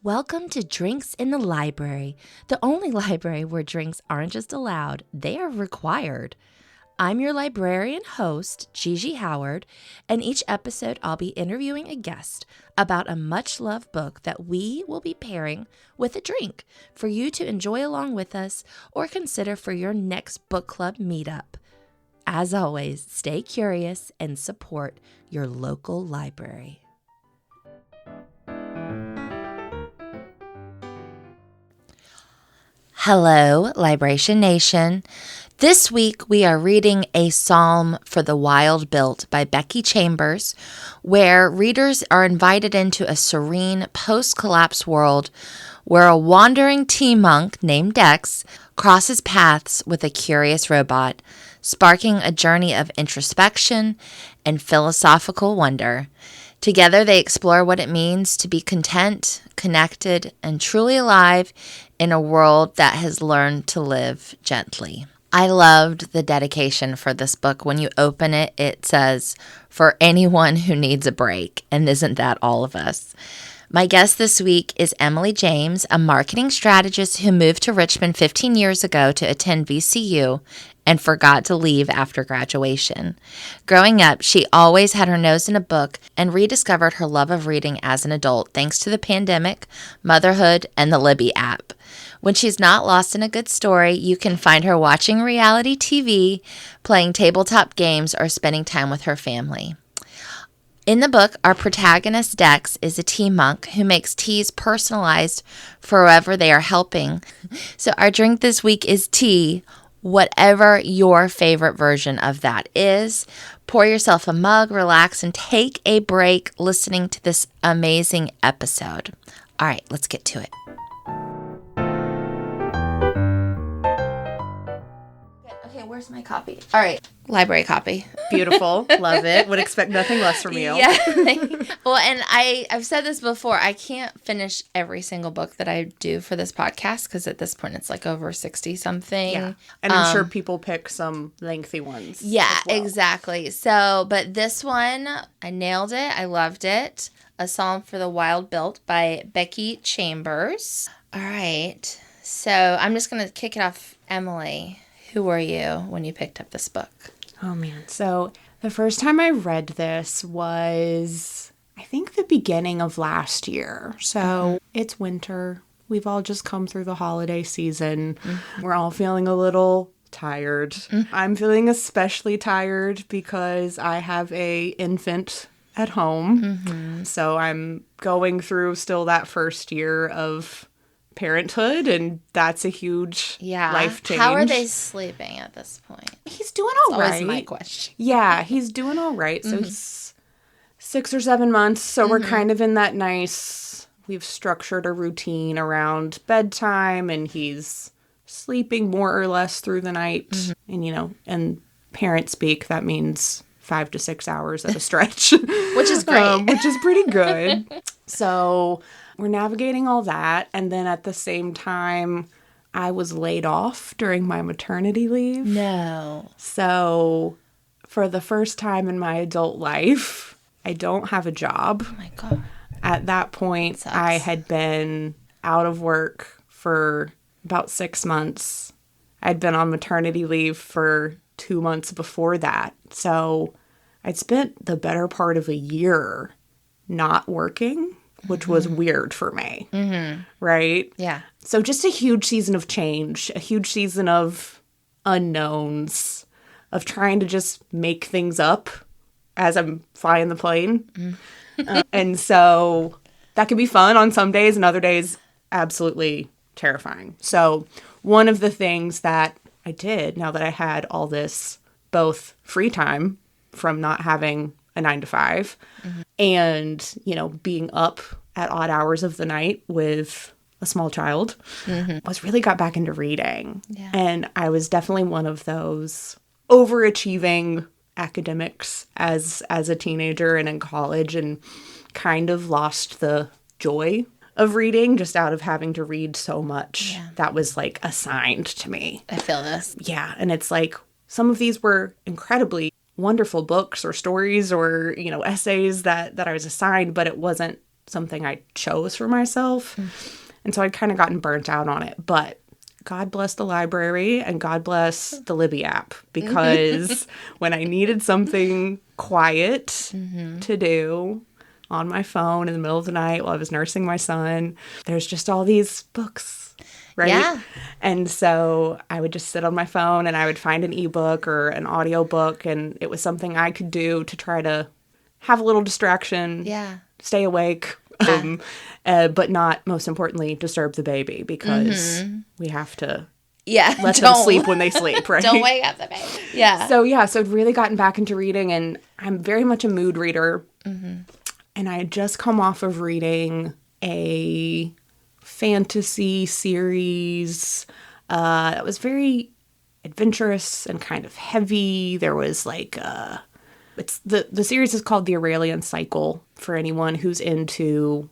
Welcome to Drinks in the Library, the only library where drinks aren't just allowed, they are required. I'm your librarian host, Gigi Howard, and each episode I'll be interviewing a guest about a much-loved book that we will be pairing with a drink for you to enjoy along with us or consider for your next book club meetup. As always, stay curious and support your local library. Hello, Libration Nation. This week we are reading A Psalm for the Wild Built by Becky Chambers, where readers are invited into a serene post-collapse world where a wandering tea monk named Dex crosses paths with a curious robot, sparking a journey of introspection and philosophical wonder. Together they explore what it means to be content, connected, and truly alive in a world that has learned to live gently. I loved the dedication for this book. When you open it, it says, "For anyone who needs a break," and isn't that all of us? My guest this week is Emily James, a marketing strategist who moved to Richmond 15 years ago to attend VCU and forgot to leave after graduation. Growing up, she always had her nose in a book and rediscovered her love of reading as an adult thanks to the pandemic, motherhood, and the Libby app. When she's not lost in a good story, you can find her watching reality TV, playing tabletop games, or spending time with her family. In the book, our protagonist, Dex, is a tea monk who makes teas personalized for whoever they are helping. So our drink this week is tea, whatever your favorite version of that is. Pour yourself a mug, relax, and take a break listening to this amazing episode. All right, let's get to it. Okay, where's my copy? All right, library copy. Beautiful. Love it. Would expect nothing less from you. Yeah. Well, and I've said this before. I can't finish every single book that I do for this podcast because at this point it's like over 60-something. Yeah. And I'm sure people pick some lengthy ones. Yeah, as well. exactly. So, but this one, I nailed it. I loved it. A Psalm for the Wild Built by Becky Chambers. All right. So I'm just going to kick it off. Emily, who were you when you picked up this book? Oh, man. So the first time I read this was, I think, the beginning of last year. So It's winter. We've all just come through the holiday season. We're all feeling a little tired. I'm feeling especially tired because I have a infant at home. So I'm going through still that first year of parenthood, and that's a huge life change. How are they sleeping at this point? He's doing all That's right. always my question. Yeah, he's doing all right. So it's 6 or 7 months. So we're kind of in that nice, we've structured a routine around bedtime, and he's sleeping more or less through the night. And, and parent speak, that means 5 to 6 hours at a stretch. Which is great. Which is pretty good. So we're navigating all that. And then at the same time, I was laid off during my maternity leave. No. So for the first time in my adult life, I don't have a job. Oh my God. At that point, I had been out of work for about 6 months. I'd been on maternity leave for 2 months before that. So I'd spent the better part of a year not working, which was weird for me. Right? Yeah. So just a huge season of change, a huge season of unknowns, of trying to just make things up as I'm flying the plane. And so that can be fun on some days, and other days absolutely terrifying. So one of the things that I did, now that I had all this both free time from not having a 9 to 5 and, being up at odd hours of the night with a small child, was really got back into reading. Yeah. And I was definitely one of those overachieving academics as a teenager and in college, and kind of lost the joy of reading just out of having to read so much that was like assigned to me. I feel this. Yeah. And it's like some of these were incredibly wonderful books or stories or, essays that I was assigned, but it wasn't something I chose for myself. And so I'd kind of gotten burnt out on it. But God bless the library and God bless the Libby app, because when I needed something quiet to do on my phone in the middle of the night while I was nursing my son, there's just all these books, right? Yeah. And so I would just sit on my phone and I would find an ebook or an audiobook, and it was something I could do to try to have a little distraction, stay awake, but not, most importantly, disturb the baby, because we have to let them sleep when they sleep, right? Don't wake up the baby. Yeah. So I'd really gotten back into reading, and I'm very much a mood reader. And I had just come off of reading a fantasy series that was very adventurous and kind of heavy. There was like it's the series is called The Aurelian Cycle, for anyone who's into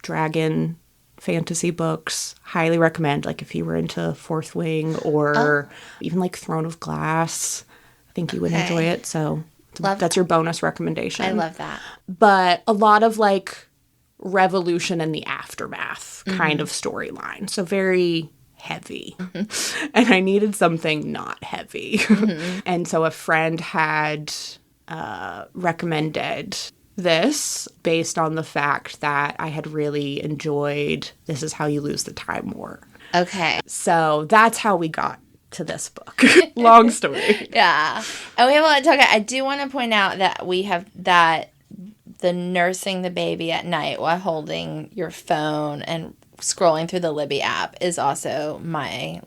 dragon fantasy books. Highly recommend, like if you were into Fourth Wing or even like Throne of Glass. I think you would enjoy it. So that's your bonus recommendation. I love that. But a lot of like revolution and the aftermath kind of storyline. So very heavy. And I needed something not heavy. And so a friend had recommended this based on the fact that I had really enjoyed This Is How You Lose the Time War. Okay. So that's how we got to this book. Long story. Yeah. And we have a lot to talk about. I do want to point out that we have that the nursing the baby at night while holding your phone and scrolling through the Libby app is also my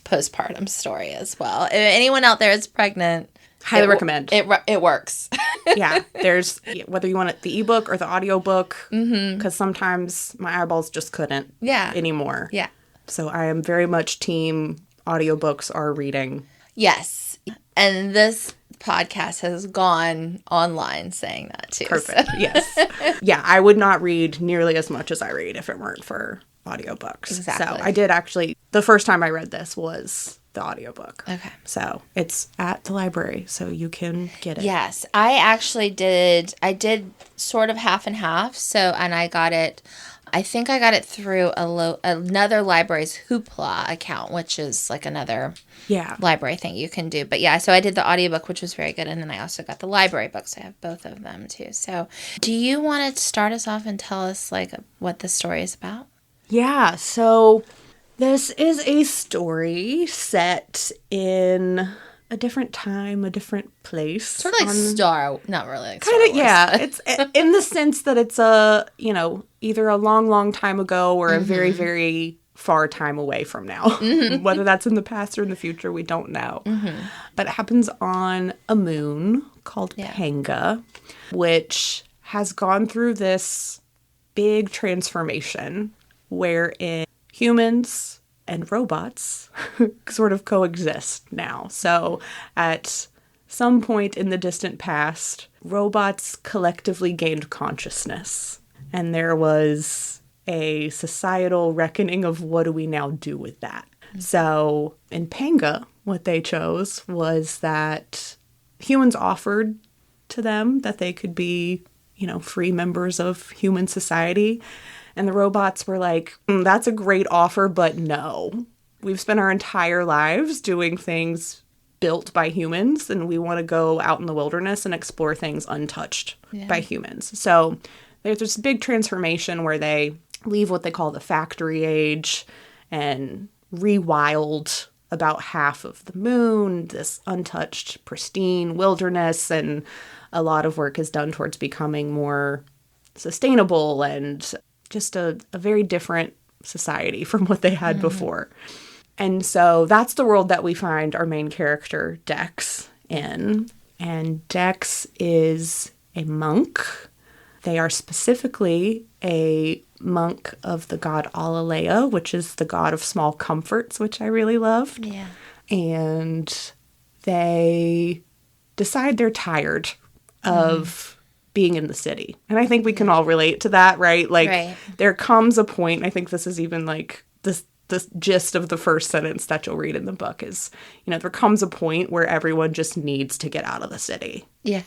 postpartum story as well. If anyone out there is pregnant, highly recommend. It works. Yeah. There's, whether you want it the ebook or the audiobook, because sometimes my eyeballs just couldn't anymore. Yeah. So I am very much team audiobooks are reading. Yes. And this podcast has gone online saying that too. Perfect. So. Yes. Yeah, I would not read nearly as much as I read if it weren't for audiobooks. Exactly. So I did actually, the first time I read this was the audiobook. Okay. So it's at the library, so you can get it. Yes. I did sort of half and half. And I think I got it through another library's Hoopla account, which is like another library thing you can do. But yeah, so I did the audiobook, which was very good. And then I also got the library books. I have both of them too. So do you want to start us off and tell us like what the story is about? Yeah. So this is a story set in a different time, a different place. Sort of like not really like Star Wars. Yeah. It's in the sense that it's either a long, long time ago or a very, very far time away from now. Whether that's in the past or in the future, we don't know. But it happens on a moon called Panga, which has gone through this big transformation wherein humans and robots sort of coexist now. So at some point in the distant past, robots collectively gained consciousness. And there was a societal reckoning of what do we now do with that. So in Panga, what they chose was that humans offered to them that they could be, free members of human society. And the robots were like, that's a great offer, but no. We've spent our entire lives doing things built by humans, and we want to go out in the wilderness and explore things untouched by humans. So there's this big transformation where they leave what they call the factory age and rewild about half of the moon, this untouched, pristine wilderness, and a lot of work is done towards becoming more sustainable and just a very different society from what they had before. And so that's the world that we find our main character, Dex, in. And Dex is a monk. They are specifically a monk of the god Alalea, which is the god of small comforts, which I really loved. Yeah. And they decide they're tired of being in the city. And I think we can all relate to that, right? Like, there comes a point, I think this is even like this gist of the first sentence that you'll read in the book is, there comes a point where everyone just needs to get out of the city. Yeah.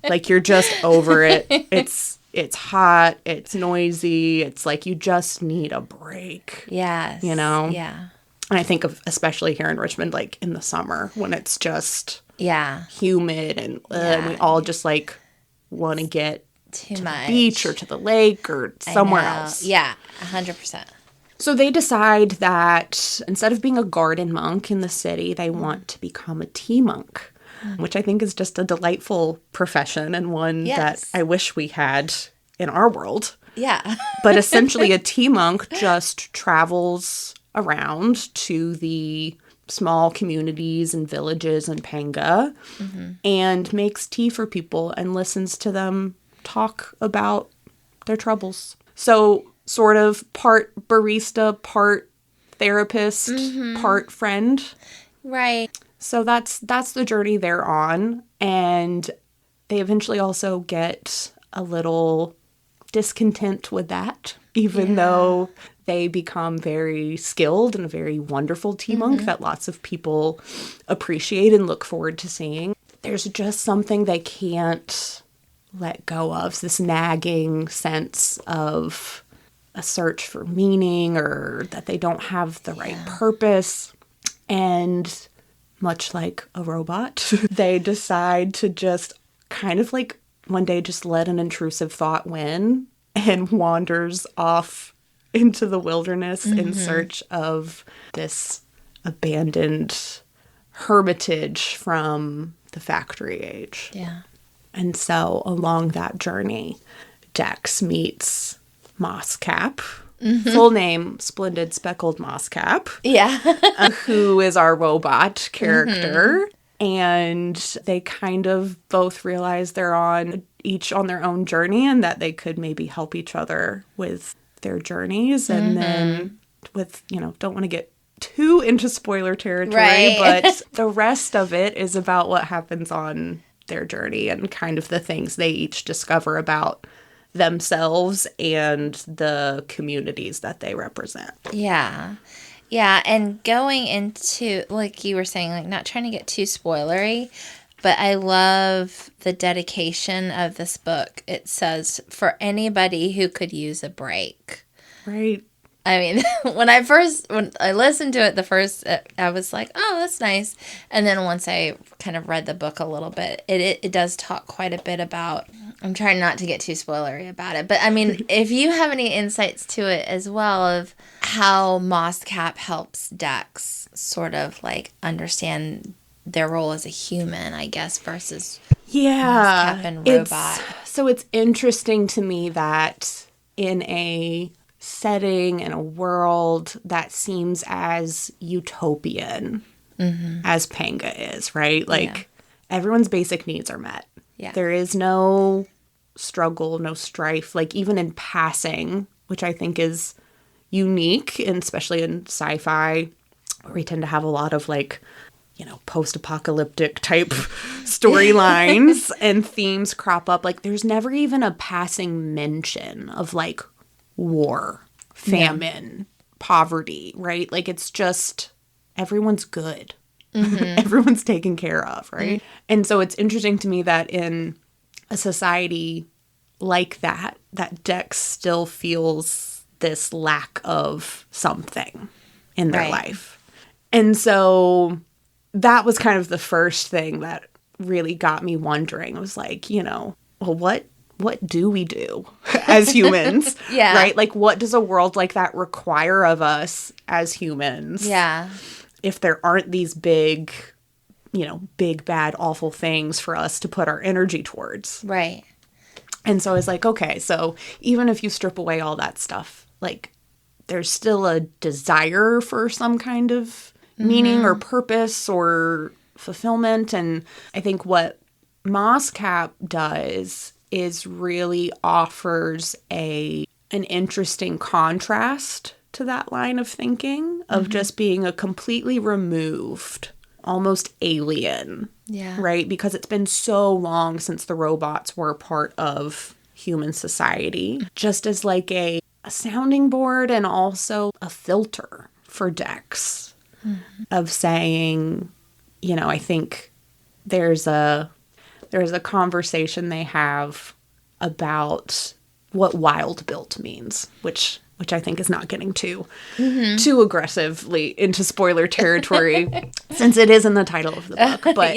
Like, you're just over it. It's It's hot, it's noisy, it's like you just need a break. Yes. You know? Yeah. And I think of, especially here in Richmond, like in the summer when it's just humid and we all just like want to get to the much. beach or to the lake or somewhere else. Yeah, 100%. So they decide that instead of being a garden monk in the city, they want to become a tea monk, which I think is just a delightful profession and one that I wish we had in our world. Yeah. But essentially a tea monk just travels around to the small communities and villages in Panga and makes tea for people and listens to them talk about their troubles. So sort of part barista, part therapist, part friend. Right. So that's the journey they're on. And they eventually also get a little discontent with that, even though they become very skilled and a very wonderful tea monk that lots of people appreciate and look forward to seeing. There's just something they can't let go of, this nagging sense of a search for meaning or that they don't have the right purpose. And much like a robot, they decide to just kind of like one day just let an intrusive thought win and wanders off into the wilderness in search of this abandoned hermitage from the factory age. Yeah. And so along that journey, Dex meets Mosscap. Full name, Splendid Speckled Mosscap. Yeah. Who is our robot character. And they kind of both realize they're each on their own journey and that they could maybe help each other with their journeys. And then with, don't want to get too into spoiler territory, but the rest of it is about what happens on their journey and kind of the things they each discover about themselves and the communities that they represent. Yeah. Yeah, and going into, like you were saying, like not trying to get too spoilery, but I love the dedication of this book. It says, for anybody who could use a break. Right. I mean, when I listened to it the first, I was like, oh, that's nice. And then once I kind of read the book a little bit, it does talk quite a bit about, I'm trying not to get too spoilery about it. But I mean, if you have any insights to it as well of how Mosscap helps Dex sort of like understand their role as a human, I guess, versus Mosscap and robot. It's interesting to me that in a setting in a world that seems as utopian as Panga is, right? Like everyone's basic needs are met. Yeah. There is no struggle, no strife, like even in passing, which I think is unique, and especially in sci-fi, where we tend to have a lot of like, post-apocalyptic type storylines and themes crop up. Like there's never even a passing mention of like war, famine, poverty, right? Like it's just everyone's good. Everyone's taken care of, right? And so it's interesting to me that in a society like that Dex still feels this lack of something in their life. And so that was kind of the first thing that really got me wondering. It was like, well, what do we do as humans? Right? Like, what does a world like that require of us as humans? Yeah. If there aren't these big, big, bad, awful things for us to put our energy towards. Right. And so I was like, okay, so even if you strip away all that stuff, like, there's still a desire for some kind of meaning or purpose or fulfillment. And I think what Mosscap does is really offers an interesting contrast to that line of thinking of just being a completely removed, almost alien, right? Because it's been so long since the robots were a part of human society, just as like a sounding board and also a filter for Dex of saying, I think there's a conversation they have about what wild built means, which I think is not getting too aggressively into spoiler territory since it is in the title of the book. But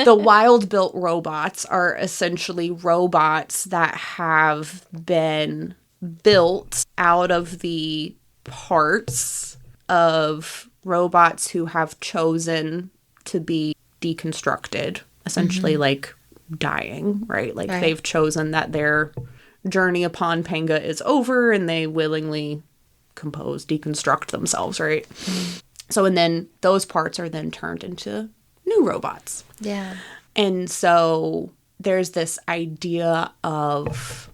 the wild built robots are essentially robots that have been built out of the parts of robots who have chosen to be deconstructed, essentially like dying, right? Like they've chosen that their journey upon Panga is over and they willingly deconstruct themselves, right? So, and then those parts are then turned into new robots. Yeah. And so there's this idea of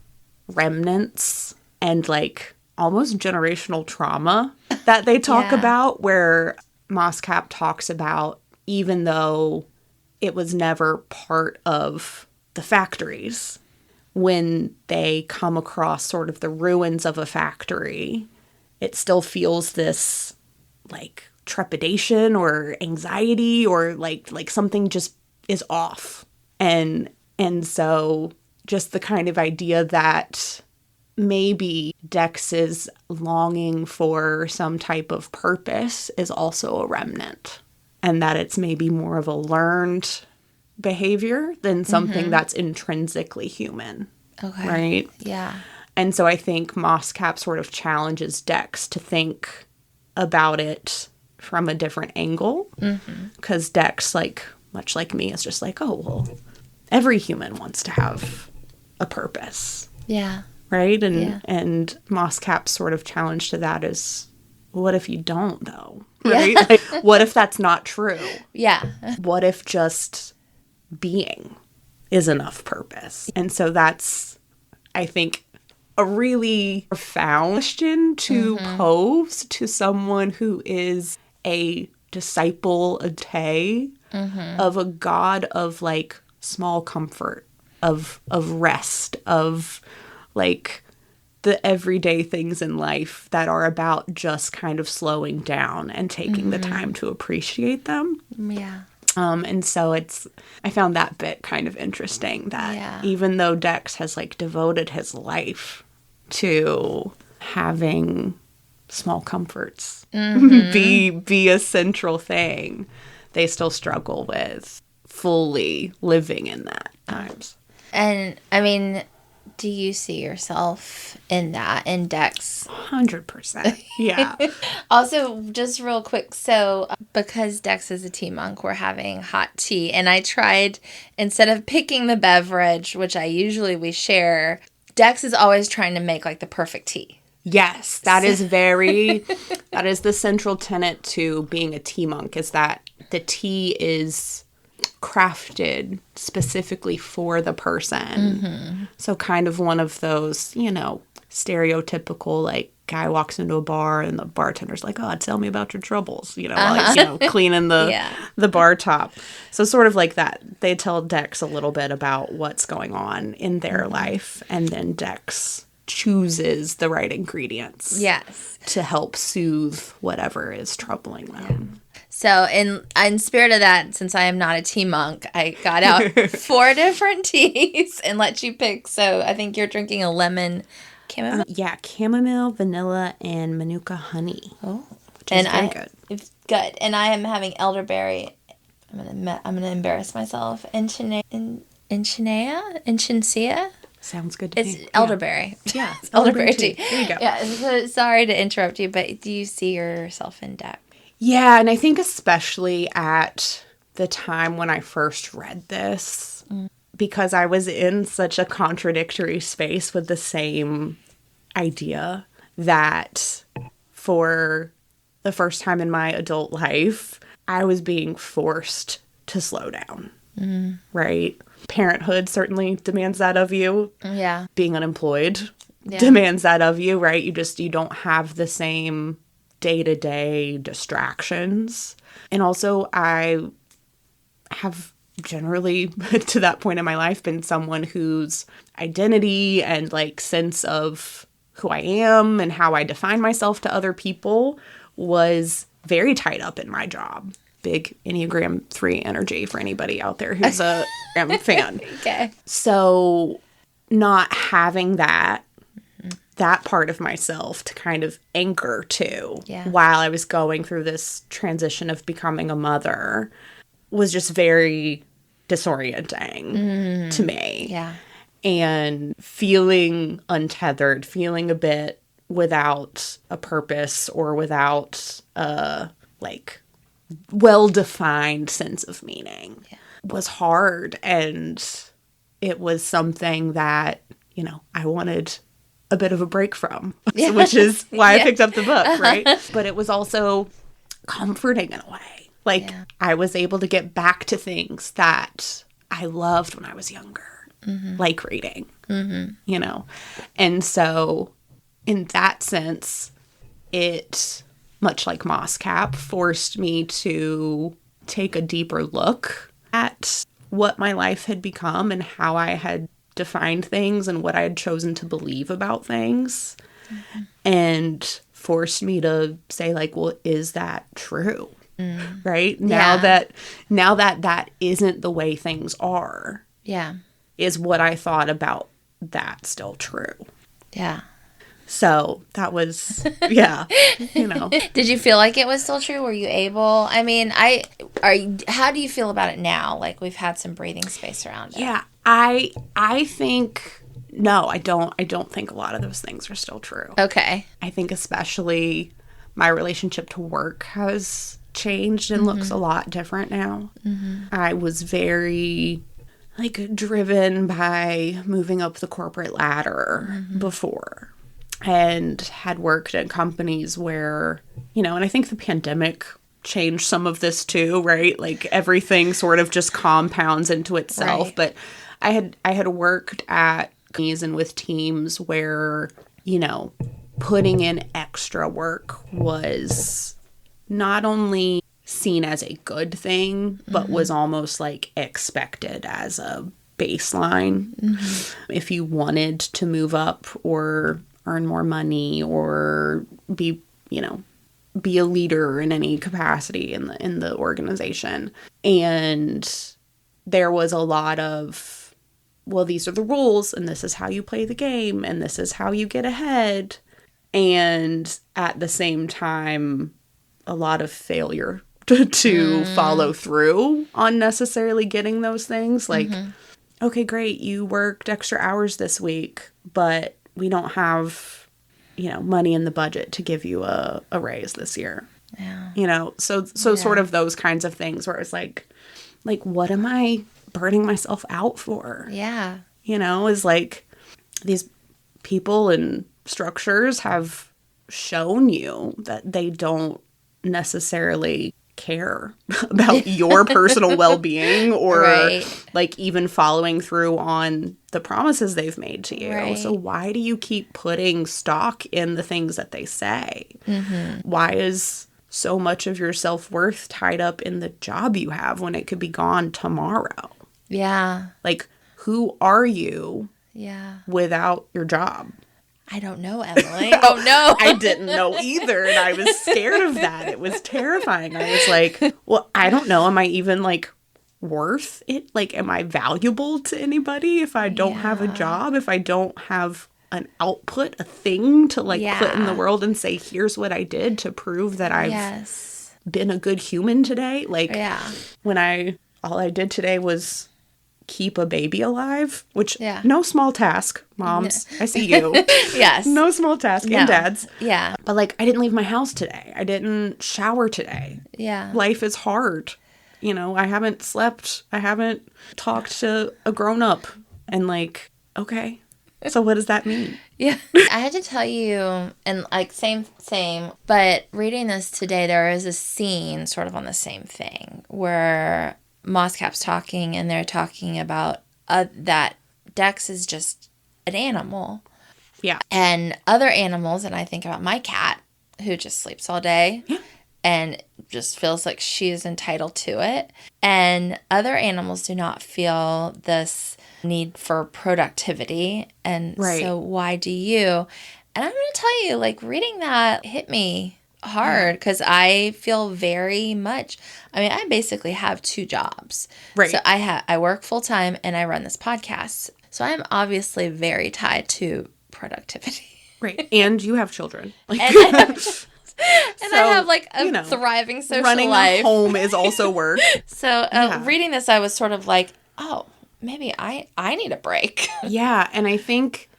remnants and like almost generational trauma that they talk about, where Moscap talks about, even though it was never part of the factories, when they come across sort of the ruins of a factory, it still feels this like trepidation or anxiety or like something just is off. And so just the kind of idea that maybe Dex's longing for some type of purpose is also a remnant, and that it's maybe more of a learned behavior than something that's intrinsically human. Okay. Right? Yeah. And so I think Moscap sort of challenges Dex to think about it from a different angle. Because Dex, like, much like me, is just like, oh, well, every human wants to have a purpose. Yeah. Right? And Moscap's sort of challenge to that is, what if you don't, though? Right? Yeah. Like, what if that's not true? Yeah. What if just being is enough purpose? And so that's, I think, a really profound question to pose to someone who is a disciple, a Tay, of a God of like small comfort, of rest, of like the everyday things in life that are about just kind of slowing down and taking the time to appreciate them. Yeah. And so I found that bit kind of interesting, that even though Dex has like devoted his life to having small comforts be a central thing, they still struggle with fully living in that times. And I mean, do you see yourself in that, in Dex? 100%. Yeah. Also, just real quick, so because Dex is a tea monk, we're having hot tea, and I tried, instead of picking the beverage, which we share, Dex is always trying to make like the perfect tea. Yes, that is that is the central tenet to being a tea monk, is that the tea is crafted specifically for the person. So kind of one of those, stereotypical, like, guy walks into a bar and the bartender's like, oh, tell me about your troubles, like, cleaning the bar top. So sort of like that. They tell Dex a little bit about what's going on in their life, and then Dex chooses the right ingredients to help soothe whatever is troubling them. So in spirit of that, since I am not a tea monk, I got out 4 different teas and let you pick. So I think you're drinking a lemon chamomile. Chamomile, vanilla, and manuka honey. Oh, which is very good. It's good. And I am having elderberry. I'm gonna embarrass myself. Enchinacea. Sounds good to me. It's elderberry. Yeah, it's elderberry tea. There you go. Yeah. So sorry to interrupt you, but do you see yourself in Dex? Yeah, and I think especially at the time when I first read this, because I was in such a contradictory space with the same idea, that for the first time in my adult life, I was being forced to slow down, right? Parenthood certainly demands that of you. Yeah. Being unemployed demands that of you, right? You don't have the same day-to-day distractions. And also, I have generally, to that point in my life, been someone whose identity and like sense of who I am and how I define myself to other people was very tied up in my job. Big Enneagram 3 energy for anybody out there who's a fan. Okay. So not having that that part of myself to kind of anchor to Yeah. while I was going through this transition of becoming a mother was just very disorienting to me. Yeah. And feeling untethered, feeling a bit without a purpose or without a like well-defined sense of meaning was hard. And it was something that, you know, I wanted a bit of a break from, which is why I picked up the book, right? But it was also comforting in a way. Like I was able to get back to things that I loved when I was younger. Like reading, you know? And so in that sense, it, much like Moss Cap, forced me to take a deeper look at what my life had become and how I had defined things and what I had chosen to believe about things. And forced me to say, like, well, is that true? Right? Now that that isn't the way things are. Yeah. Is what I thought about that still true? Yeah. So that was, yeah, you know. Did you feel like it was still true? Were you able? I mean, how do you feel about it now? Like we've had some breathing space around it. Yeah, I think, no, I don't think a lot of those things are still true. Okay. I think especially my relationship to work has changed and looks a lot different now. I was very like driven by moving up the corporate ladder before, and had worked at companies where, you know, and I think the pandemic changed some of this too, right? Like everything sort of just compounds into itself. Right. But I had worked at companies and with teams where, you know, putting in extra work was not only seen as a good thing, but was almost like expected as a baseline. If you wanted to move up or earn more money or be, you know, be a leader in any capacity in the organization. And there was a lot of, well, these are the rules and this is how you play the game and this is how you get ahead. And at the same time, a lot of failure to follow through on necessarily getting those things. Like, okay, great, you worked extra hours this week, but we don't have, you know, money in the budget to give you a raise this year. Yeah. You know, so sort of those kinds of things where it's like, what am I burning myself out for? Yeah. You know, is like these people and structures have shown you that they don't necessarily care about your personal well-being or like even following through on the promises they've made to you. Right. So why do you keep putting stock in the things that they say? Why is so much of your self-worth tied up in the job you have when it could be gone tomorrow? Yeah. Like, who are you without your job? I don't know, Emily. Oh, no. I didn't know either, and I was scared of that. It was terrifying. I was like, well, I don't know. Am I even, like, worth it? Like, am I valuable to anybody if I don't have a job? If I don't have an output, a thing to, like, put in the world and say, here's what I did to prove that I've been a good human today? Like, when all I did today was keep a baby alive, which no small task, moms. I see you. Yes. No small task, and dads. Yeah. But like, I didn't leave my house today. I didn't shower today. Yeah. Life is hard. You know, I haven't slept. I haven't talked to a grown up. And like, okay, so what does that mean? Yeah. I had to tell you, and like same, but reading this today, there is a scene sort of on the same thing where Mosscap's talking, and they're talking about that Dex is just an animal. Yeah. And other animals, and I think about my cat, who just sleeps all day and just feels like she is entitled to it. And other animals do not feel this need for productivity. And so why do you? And I'm going to tell you, like, reading that hit me hard because I feel very much, I mean, I basically have 2 jobs. Right. So I work full time and I run this podcast. So I'm obviously very tied to productivity. Right. And you have children. Like, And I have like a thriving social running life. a home is also work. So reading this, I was sort of like, oh, maybe I need a break. Yeah. And I think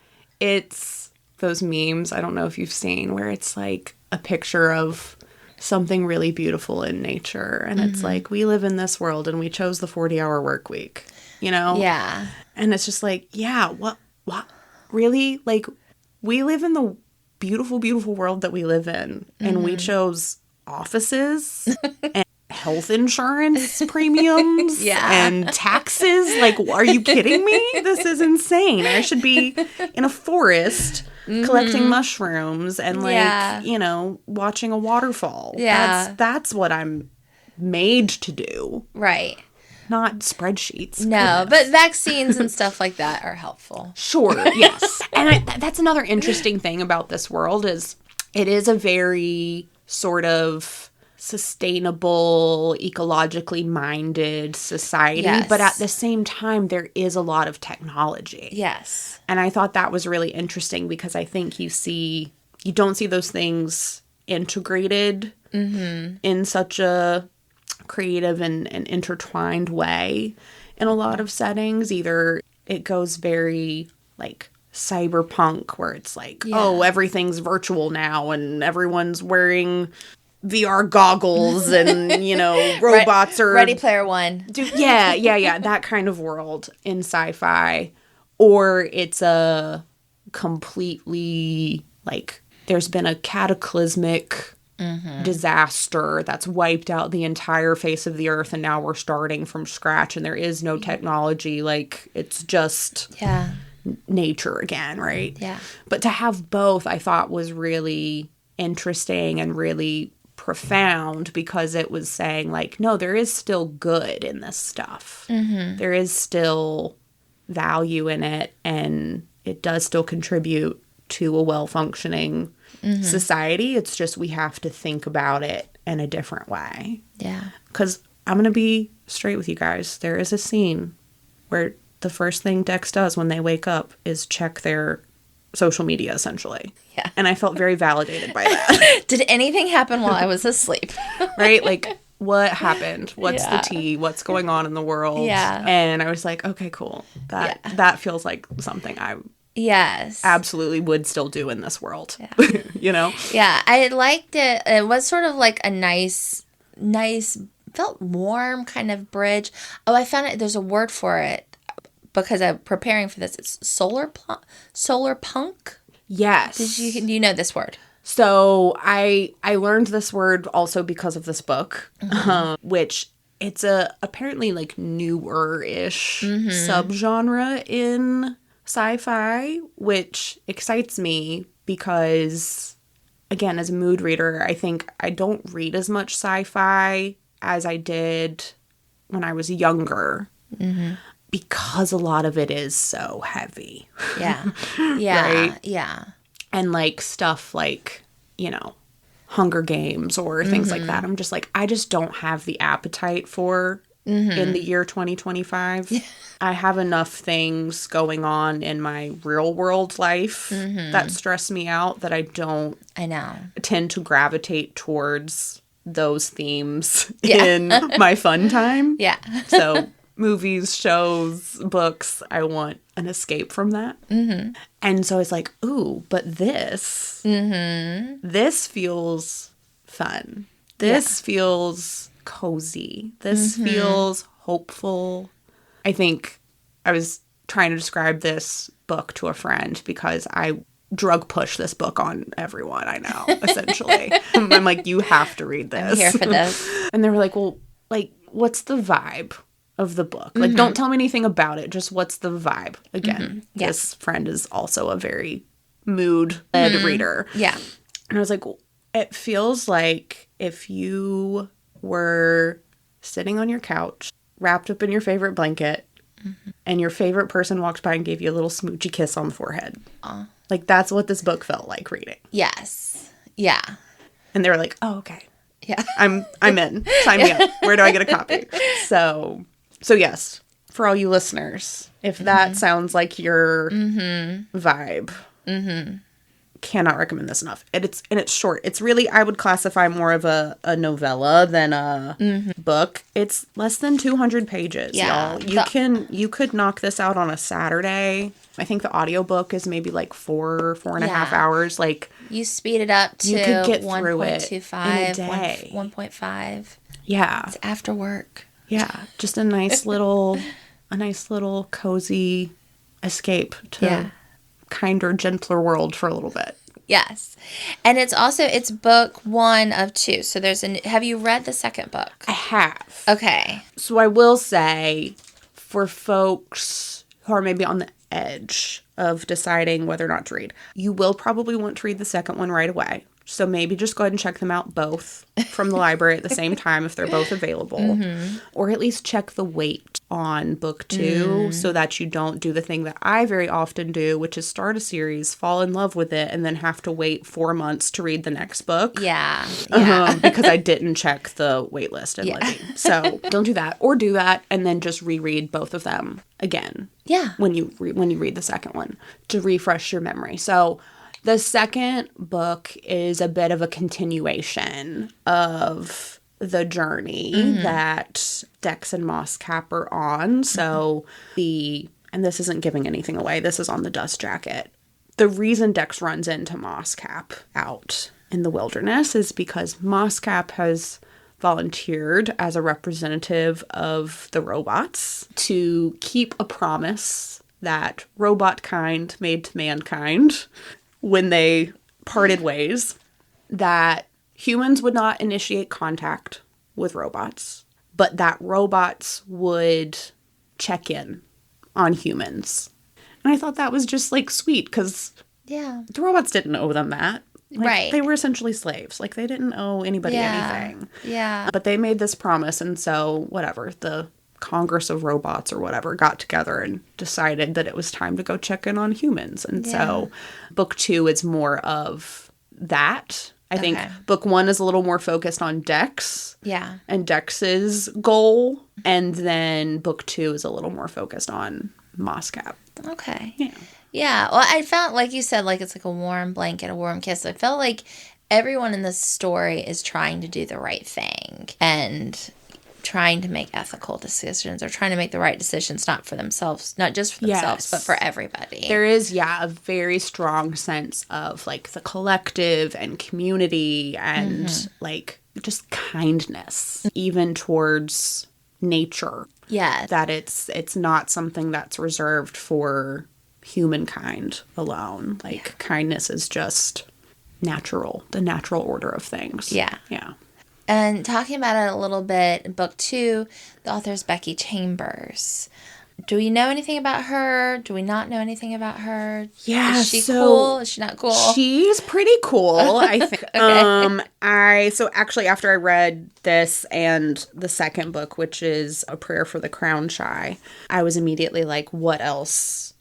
it's those memes, I don't know if you've seen, where it's like a picture of something really beautiful in nature. And it's like, we live in this world and we chose the 40-hour work week, you know? Yeah. And it's just like, yeah, what, really? Like, we live in the beautiful, beautiful world that we live in. And we chose offices and health insurance premiums and taxes. Like, are you kidding me? This is insane. I should be in a forest collecting mushrooms and, like, you know, watching a waterfall. Yeah. That's what I'm made to do. Right. Not spreadsheets. No, but vaccines and stuff like that are helpful. Sure, yes. And that's another interesting thing about this world is it is a very sort of sustainable, ecologically minded society. Yes. But at the same time, there is a lot of technology. Yes. And I thought that was really interesting because I think you don't see those things integrated in such a creative and intertwined way in a lot of settings. Either it goes very like cyberpunk where it's like, oh, everything's virtual now and everyone's wearing VR goggles and, you know, robots are... Ready Player One. Yeah. That kind of world in sci-fi. Or it's a completely, like, there's been a cataclysmic disaster that's wiped out the entire face of the earth and now we're starting from scratch and there is no technology. Like, it's just nature again, right? Yeah. But to have both, I thought was really interesting and really profound because it was saying, like, no, there is still good in this stuff. There is still value in it and it does still contribute to a well-functioning society. It's just we have to think about it in a different way. Yeah. Because I'm going to be straight with you guys. There is a scene where the first thing Dex does when they wake up is check their social media, essentially. Yeah. And I felt very validated by that. Did anything happen while I was asleep? Right? Like, what happened? What's the tea? What's going on in the world? Yeah. And I was like, okay, cool. That feels like something I absolutely would still do in this world. Yeah. You know? Yeah, I liked it. It was sort of like a nice, felt warm kind of bridge. Oh, I found it. There's a word for it because I'm preparing for this. It's solar punk. Yes. Do you know this word? So I learned this word also because of this book, which it's a apparently like newer-ish subgenre in sci-fi, which excites me because, again, as a mood reader, I think I don't read as much sci-fi as I did when I was younger because a lot of it is so heavy. Yeah. Right? Yeah. And like stuff like, you know, Hunger Games or things like that. I'm just like, I just don't have the appetite for in the year 2025. I have enough things going on in my real world life that stress me out that I tend to gravitate towards those themes in my fun time. Yeah. So movies, shows, books, I want an escape from that. And so it's like, ooh, but this feels fun. This feels cozy. This feels hopeful. I think I was trying to describe this book to a friend because I drug push this book on everyone I know, essentially. I'm like, you have to read this. I'm here for this. And they were like, well, like, what's the vibe of the book? Like, don't tell me anything about it. Just what's the vibe? Again, this friend is also a very mood-led reader. Yeah. And I was like, it feels like if you were sitting on your couch, wrapped up in your favorite blanket, and your favorite person walked by and gave you a little smoochy kiss on the forehead. Like, that's what this book felt like reading. Yes. Yeah. And they were like, oh, okay. Yeah. I'm in. Sign me up. Where do I get a copy? So yes, for all you listeners, if that sounds like your vibe, cannot recommend this enough. It's short. It's really, I would classify more of a novella than a book. It's less than 200 pages, y'all. You could knock this out on a Saturday. I think the audiobook is maybe like 4.5 hours. Like, you speed it up to you could get through it in a 1.25, day. 1.5. Yeah. It's after work. Yeah. Just a nice little cozy escape to kinder, gentler world for a little bit. Yes. And it's book 1 of 2. So have you read the second book? I have. Okay. So I will say, for folks who are maybe on the edge of deciding whether or not to read, you will probably want to read the second one right away. So maybe just go ahead and check them out both from the library at the same time if they're both available. Or at least check the weight on book 2 so that you don't do the thing that I very often do, which is start a series, fall in love with it, and then have to wait 4 months to read the next book. Yeah. Because I didn't check the wait list in Libby. So don't do that. Or do that and then just reread both of them again. Yeah. When you read the second one to refresh your memory. So the second book is a bit of a continuation of the journey that Dex and Mosscap are on. So and this isn't giving anything away, this is on the dust jacket. The reason Dex runs into Mosscap out in the wilderness is because Mosscap has volunteered as a representative of the robots to keep a promise that robot kind made to mankind when they parted ways, that humans would not initiate contact with robots, but that robots would check in on humans. And I thought that was just, like, sweet, because the robots didn't owe them that. Like, right. They were essentially slaves. Like, they didn't owe anybody anything. Yeah. But they made this promise, and so, whatever, the Congress of Robots or whatever got together and decided that it was time to go check in on humans. And so book 2 is more of that. I think book 1 is a little more focused on Dex. Yeah. And Dex's goal. And then book 2 is a little more focused on Mosscap. Okay. Yeah. Yeah. Well, I felt, like you said, like it's like a warm blanket, a warm kiss. I felt like everyone in this story is trying to do the right thing and trying to make ethical decisions, or trying to make the right decisions, not for themselves, not just for themselves, but for everybody. There is, a very strong sense of, like, the collective and community and, like, just kindness, even towards nature. Yeah. That it's not something that's reserved for humankind alone. Like, kindness is just natural, the natural order of things. Yeah. Yeah. And talking about it a little bit, in book 2, the author is Becky Chambers. Do we know anything about her? Do we not know anything about her? Yeah. Is she cool? Is she not cool? She's pretty cool, I think. So actually, after I read this and the second book, which is A Prayer for the Crown Shy, I was immediately like, what else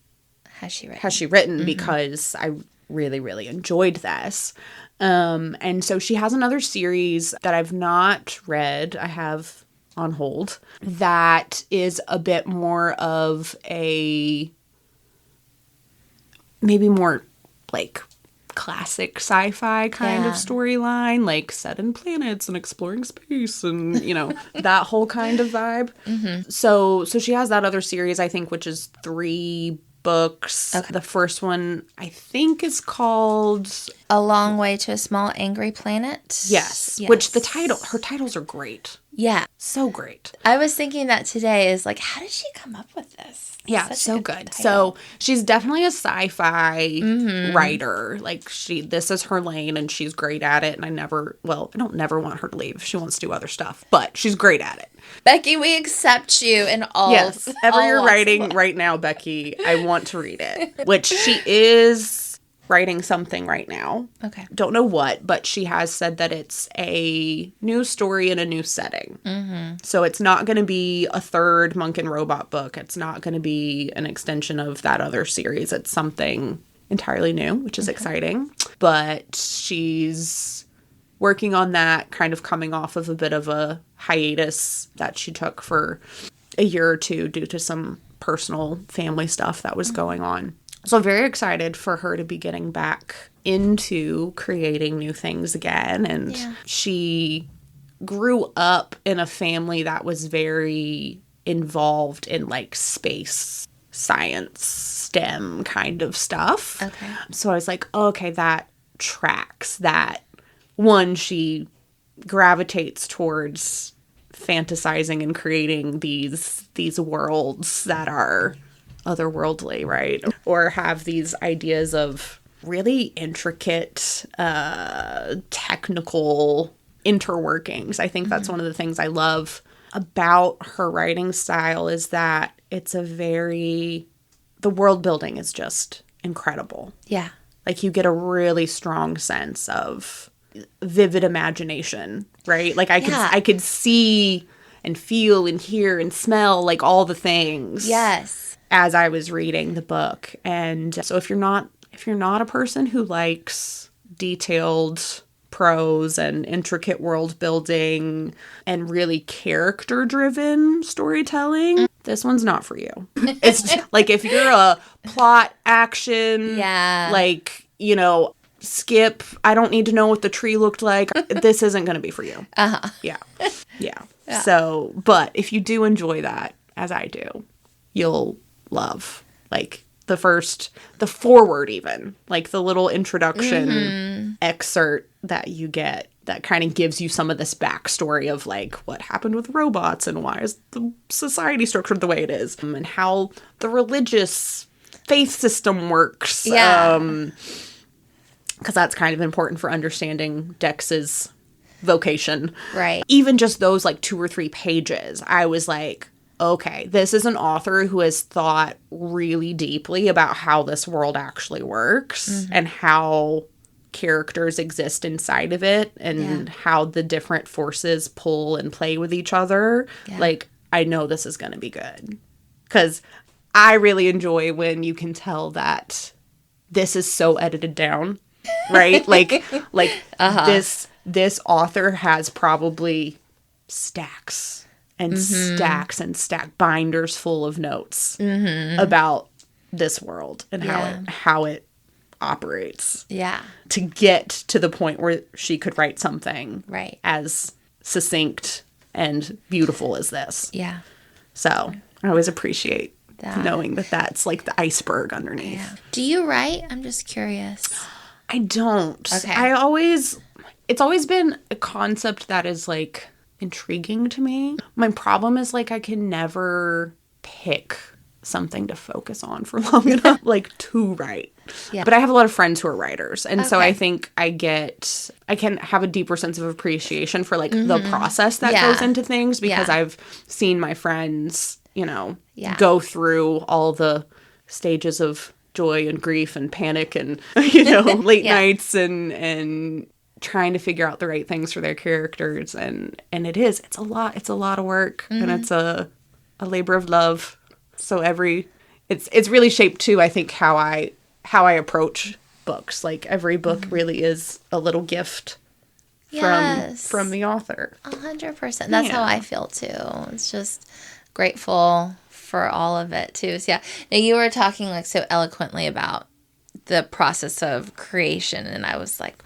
has she written? Because I really, really enjoyed this. And so she has another series that I've not read. I have on hold. That is a bit more of a, maybe more like classic sci-fi kind of storyline, like set in planets and exploring space and, that whole kind of vibe. So she has that other series, I think, which is 3 books. Okay. The first one, I think, is called A Long Way to a Small Angry Planet. Yes. Which her titles are great. Yeah. So great. I was thinking that today, is like, how did she come up with this? Yeah, so good. So she's definitely a sci-fi writer. Like, this is her lane and she's great at it. And I don't never want her to leave. She wants to do other stuff, but she's great at it. Becky, we accept you in all. Yes, ever you're writing right now, Becky, I want to read it. Which she is writing something right now. Okay. Don't know what, but she has said that it's a new story in a new setting. So it's not going to be a third Monk and Robot book. It's not going to be an extension of that other series. It's something entirely new, which is exciting. But she's working on that, kind of coming off of a bit of a hiatus that she took for a year or two due to some personal family stuff that was going on. So I'm very excited for her to be getting back into creating new things again. And she grew up in a family that was very involved in like space science, STEM kind of stuff. Okay. So I was like, oh, okay, that tracks. That one, she gravitates towards fantasizing and creating these worlds that are otherworldly, right? Or have these ideas of really intricate technical interworkings. I think that's one of the things I love about her writing style, is that it's the world building is just incredible. Yeah. Like you get a really strong sense of vivid imagination, right? Like I could see and feel and hear and smell like all the things. Yes. As I was reading the book. And so if you're not a person who likes detailed prose and intricate world building and really character driven storytelling, this one's not for you. It's like if you're a plot action, like, you know, skip, I don't need to know what the tree looked like, this isn't going to be for you. Yeah. So, but if you do enjoy that, as I do, you'll love like the foreword, even like the little introduction excerpt that you get that kind of gives you some of this backstory of like what happened with robots and why is the society structured the way it is, and how the religious faith system works. Because that's kind of important for understanding Dex's vocation. Right. Even just those like 2 or 3 pages, I was like, okay, this is an author who has thought really deeply about how this world actually works and how characters exist inside of it and how the different forces pull and play with each other. Like, I know this is going to be good. Because I really enjoy when you can tell that this is so edited down, right? like this author has probably stacks and stacks and binders full of notes about this world and how it operates. Yeah. To get to the point where she could write something as succinct and beautiful as this. Yeah. So I always appreciate knowing that that's like the iceberg underneath. Yeah. Do you write? I'm just curious. I don't. Okay. It's always been a concept that is like intriguing to me. My problem is like I can never pick something to focus on for long enough like to write. Yeah. But I have a lot of friends who are writers, and so I think I can have a deeper sense of appreciation for like the process that goes into things, because I've seen my friends, you know, go through all the stages of joy and grief and panic and you know late nights and trying to figure out the right things for their characters, and it's a lot of work, and it's a labor of love. So it's really shaped too, I think, how I approach books. Like every book really is a little gift from the author. 100%. That's how I feel too. It's just grateful for all of it too. So now you were talking like so eloquently about the process of creation, and I was like,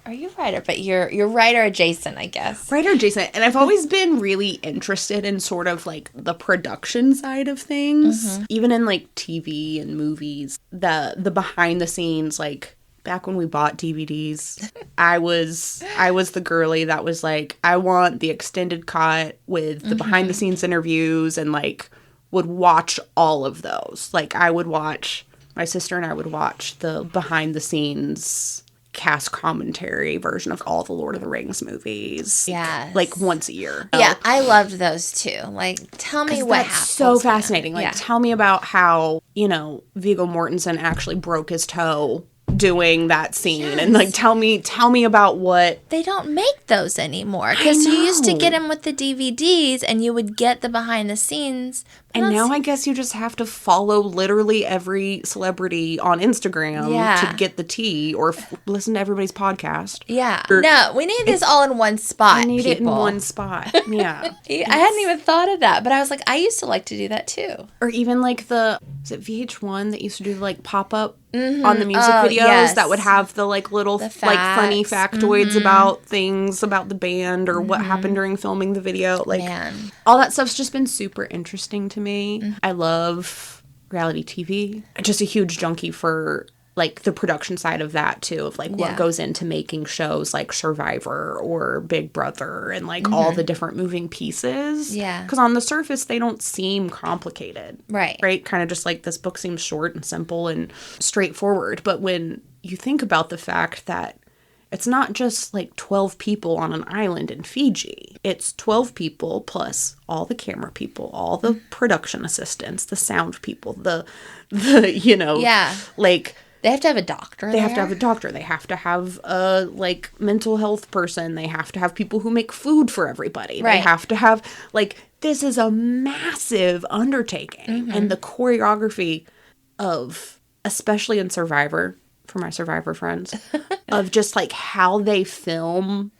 are you a writer? But you're writer adjacent, I guess. Writer adjacent. And I've always been really interested in sort of like the production side of things. Even in like TV and movies. The behind the scenes, like back when we bought DVDs, I was the girly that was like, I want the extended cut with the behind the scenes interviews, and like would watch all of those. Like my sister and I would watch the behind the scenes cast commentary version of all the Lord of the Rings movies. Yeah. Like once a year. Yeah, I loved those too. Like, tell me what happened. So fascinating. Like, tell me about how, you know, Viggo Mortensen actually broke his toe doing that scene, and like tell me about what they don't make those anymore, because you used to get them with the DVDs and you would get the behind the scenes, and now I guess you just have to follow literally every celebrity on Instagram to get the tea, or listen to everybody's podcast. No, we need this all in one spot. I need it in one spot. I hadn't even thought of that, but I was like, I used to like to do that too. Or even like is it VH1 that used to do like pop-up on the music videos that would have the like little like funny factoids about things about the band or what happened during filming the video. Like all that stuff's just been super interesting to me. I love reality TV. I'm just a huge junkie for like the production side of that too, of like what goes into making shows like Survivor or Big Brother and like all the different moving pieces. Yeah. Because on the surface, they don't seem complicated. Right. Right? Kind of just like this book seems short and simple and straightforward. But when you think about the fact that it's not just like 12 people on an island in Fiji. It's 12 people plus all the camera people, all the production assistants, the sound people, the you know, like... They have to have a doctor They have to have a doctor. They have to have a, like, mental health person. They have to have people who make food for everybody. Right. They have to have, like, this is a massive undertaking. And the choreography of, especially in Survivor, for my Survivor friends, of just, like, how they film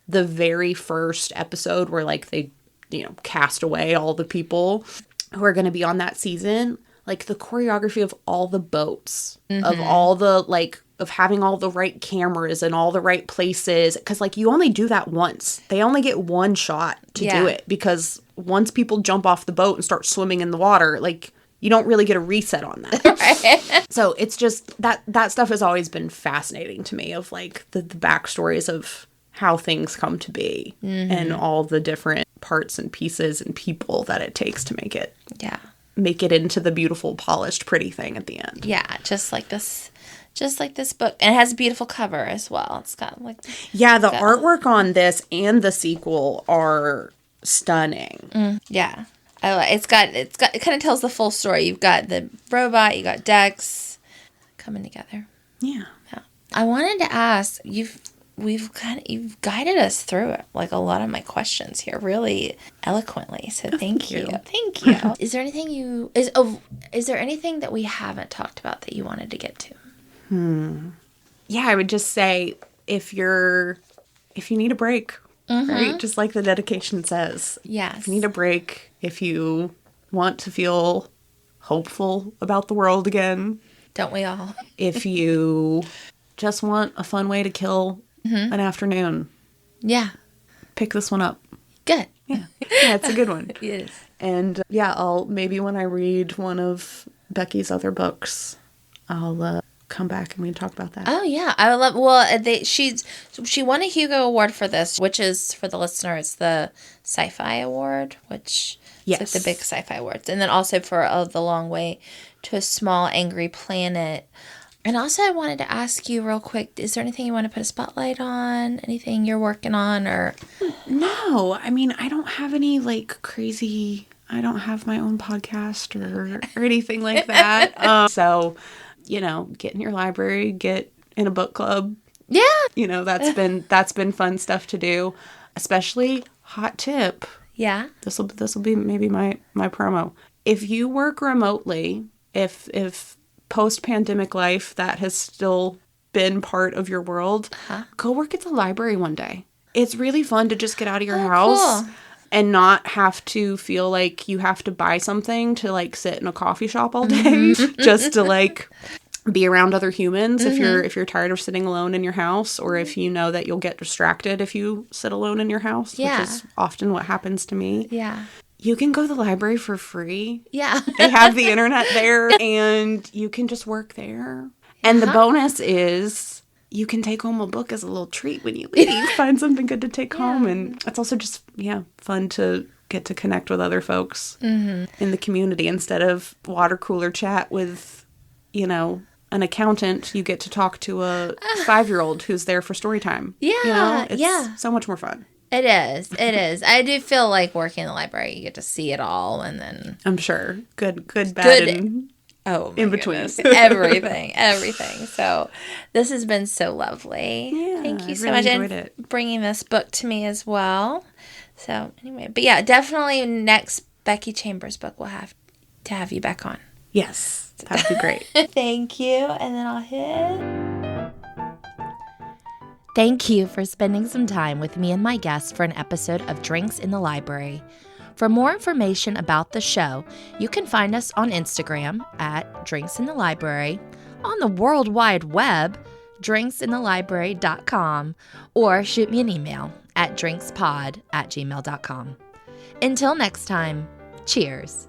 the very first episode where, like, they, you know, cast away all the people who are going to be on that season. Like, the choreography of all the boats, of all the, like, of having all the right cameras in all the right places. Because, like, you only do that once. They only get one shot to do it. Because once people jump off the boat and start swimming in the water, like, you don't really get a reset on that. Right. So, it's just, that stuff has always been fascinating to me, of, like, the backstories of how things come to be. And all the different parts and pieces and people that it takes to make it. Yeah. Make it into the beautiful, polished, pretty thing at the end. Yeah, just like this book. And it has a beautiful cover as well. It's got like... Yeah, the artwork on this and the sequel are stunning. Yeah. It kind of tells the full story. You've got the robot, you got Dex coming together. Yeah. I wanted to ask, you've guided us through it, like a lot of my questions here, really eloquently. So thank you. Thank you. Is there anything is there anything that we haven't talked about that you wanted to get to? Yeah, I would just say if you need a break, right? Just like the dedication says. Yes. If you need a break, if you want to feel hopeful about the world again. Don't we all? If you just want a fun way to kill an afternoon. Yeah. Pick this one up. Good. Yeah, it's a good one. It is. And I'll maybe when I read one of Becky's other books, I'll come back and we can talk about that. Oh yeah, I love. Well, she won a Hugo Award for this, which is for the listener, it's the Sci-Fi Award, which is like the big sci-fi awards, and then also for The Long Way to a Small Angry Planet. And also, I wanted to ask you real quick, is there anything you want to put a spotlight on? Anything you're working on? Or No. I mean, I don't have any, like, crazy... I don't have my own podcast or anything like that. So, you know, get in your library, get in a book club. Yeah. You know, that's been fun stuff to do. Especially, hot tip. Yeah. This will be maybe my promo. If you work remotely, if post-pandemic life, that has still been part of your world, go work at the library one day. It's really fun to just get out of your house and not have to feel like you have to buy something to, like, sit in a coffee shop all day just to, like, be around other humans if you're tired of sitting alone in your house, or if you know that you'll get distracted if you sit alone in your house, which is often what happens to me. Yeah. You can go to the library for free. Yeah. They have the internet there, and you can just work there. And the bonus is you can take home a book as a little treat when you leave. Find something good to take home. And it's also just, fun to get to connect with other folks in the community. Instead of water cooler chat with, an accountant, you get to talk to a 5-year-old who's there for story time. Yeah. It's so much more fun. It is. It is. I do feel like working in the library, you get to see it all, and then I'm sure good, bad, and in between. everything. So this has been so lovely. Yeah, thank you so really much, and bringing this book to me as well. So anyway, but yeah, definitely next Becky Chambers book we'll have to have you back on. Yes, that'd be great. Thank you, and then I'll hit. Thank you for spending some time with me and my guests for an episode of Drinks in the Library. For more information about the show, you can find us on Instagram at Drinks in the Library, on the World Wide Web, drinksinthelibrary.com, or shoot me an email at drinkspod@gmail.com. Until next time, cheers.